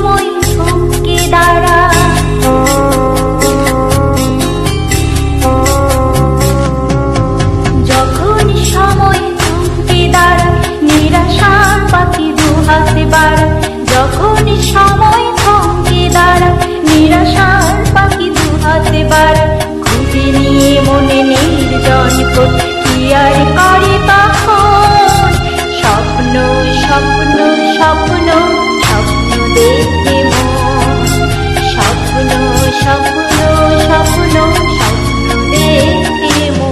সময় থমকে দাঁড়ায়, যখন সময় থমকে দাঁড়ায় নিরাশার পাখি দুহাতে বাড়ায়, যখন সময় থমকে দাঁড়ায় নিরাশার পাখি দুহাতে বাড়ায়, খুঁজে নিয়ে মনে নির্জন করে কি আর করে তখন, স্বপ্ন স্বপ্ন স্বপ্ন স্বপ্ন দেখে মন, স্বপ্ন স্বপ্ন স্বপ্ন স্বপ্ন দেখে মন।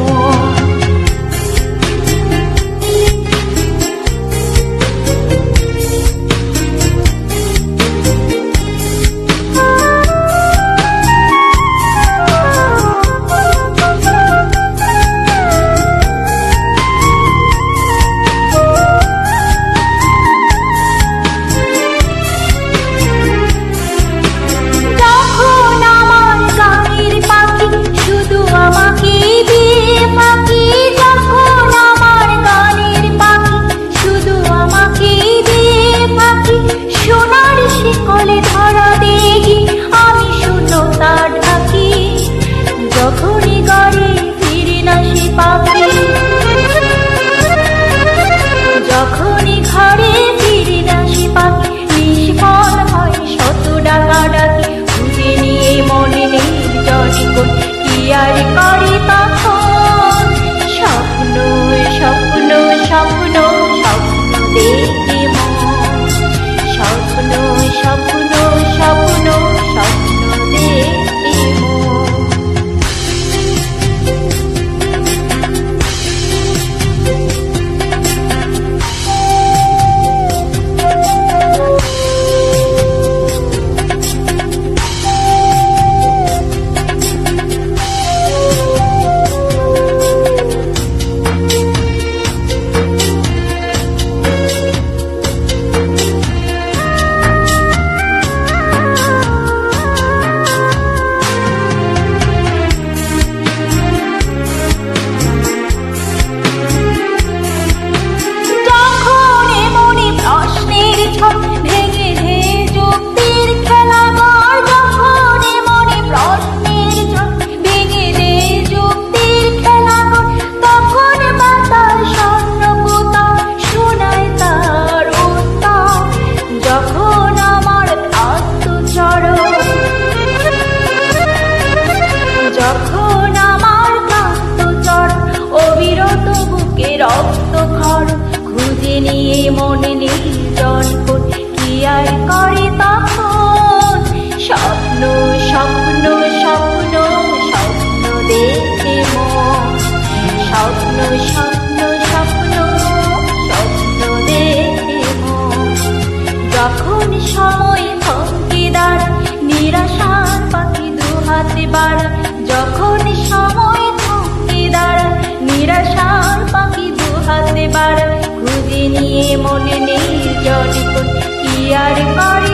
যখনই ঘরে ফিরে আসি পাখি নিষ্ফল হয় শত ডাকাডাকি, খুঁজে নিয়ে মনে নির্জন করে কি আর করে তখন, স্বপ্ন স্বপ্ন স্বপ্ন স্বপ্ন দেখে মন, স্বপ্ন স্বপ্ন স্বপ্ন স্বপ্ন দেখে মন। যখন আমার ক্লান্ত চর অবিরত বুকে রক্ত খর, খুঁজে নিয়ে মনে নির্জন করে কি আর করে তখন, স্বপ্ন স্বপ্ন স্বপ্ন স্বপ্ন দেখে মন, স্বপ্ন স্বপ্ন স্বপ্ন স্বপ্ন দেখে মন। যখন সময় থমকে দাঁড়ায় নিরাশার পাখি দুহাতে বাড়ায়, যখন সময় থমকে দাঁড়ায় নিরাশার পাখি দুহাতে বাড়ায়, খুঁজে নিয়ে মনে নির্জন করে কি আর করে